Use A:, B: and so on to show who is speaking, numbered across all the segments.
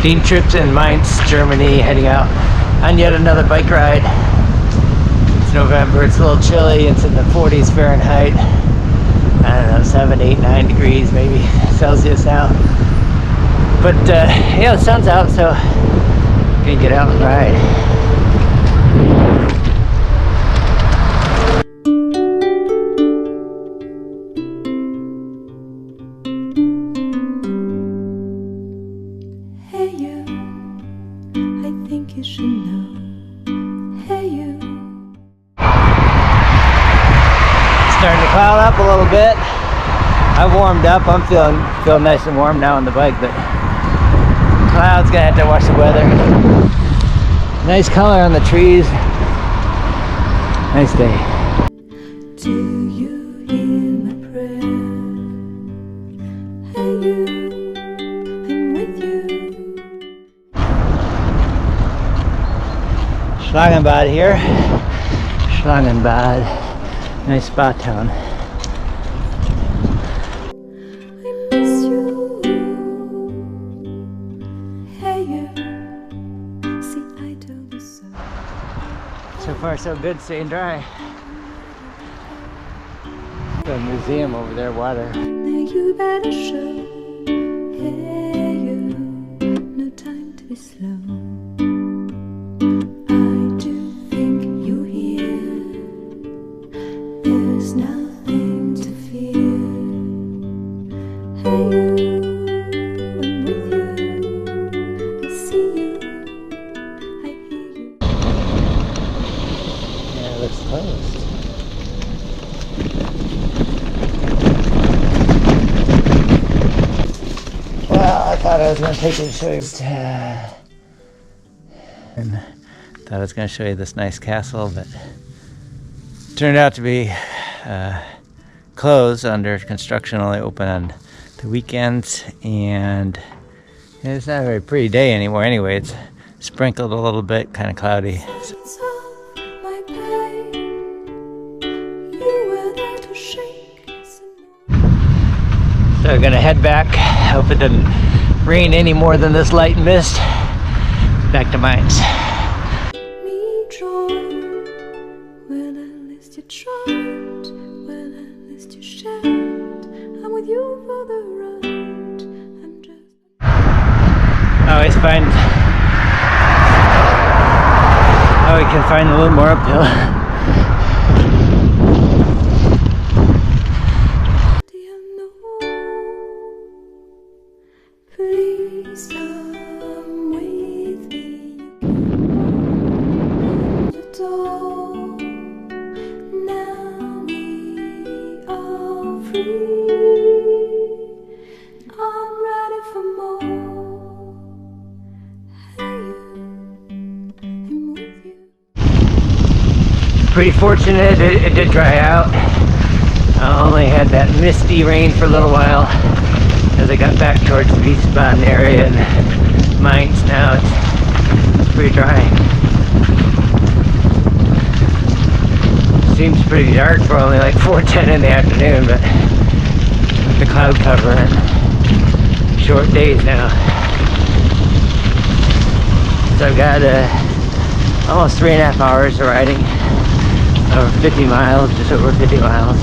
A: Team trips in Mainz, Germany, heading out on yet another bike ride. It's November, it's a little chilly, it's in the 40s Fahrenheit. I don't know, 7, 8, 9 degrees maybe Celcius now. But yeah, the sun's out, so I'm gonna get out and ride.
B: You should know. Hey you.
A: Starting to cloud up a little bit. I've warmed up. I'm feeling nice and warm now on the bike, but clouds gonna have to watch the weather. Nice color on the trees. Nice day.
B: Do you hear my prayer? Hey you, I'm with you.
A: Schlangenbad here. Schlangenbad. Nice spa town.
B: I miss you. Hey you. See, I told you so.
A: So far so good, staying dry. The museum over there, water.
B: Now you better show. Hey you. No time to be slow. Nothing to fear. Hey you, I'm with you. I see you, I hear you.
A: Yeah, it looks closed. Well, I thought I was going to take you to show you. And thought I was going to show you this nice castle, but turned out to be closed, under construction, only open on the weekends, and it's not a very pretty day anymore anyway. It's sprinkled a little bit, kind of cloudy. So we're gonna head back. Hope it doesn't rain any more than this light mist. Back to Mainz. We can find a little more uphill.
B: Please come with me. The door. Now we are free. I'm ready for more.
A: Pretty fortunate, it did dry out. I only had that misty rain for a little while as I got back towards the Wiesbaden area and Mainz. Now it's pretty dry. Seems pretty dark for only like 4:10 in the afternoon, but with the cloud cover and short days now. So I've got almost 3.5 hours of riding. Over 50 miles, just over 50 miles.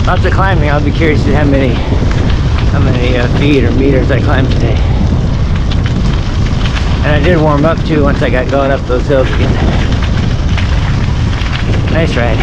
A: Lots of climbing. I'll be curious to see how many feet or meters I climbed today. And I did warm up too once I got going up those hills again. Nice ride.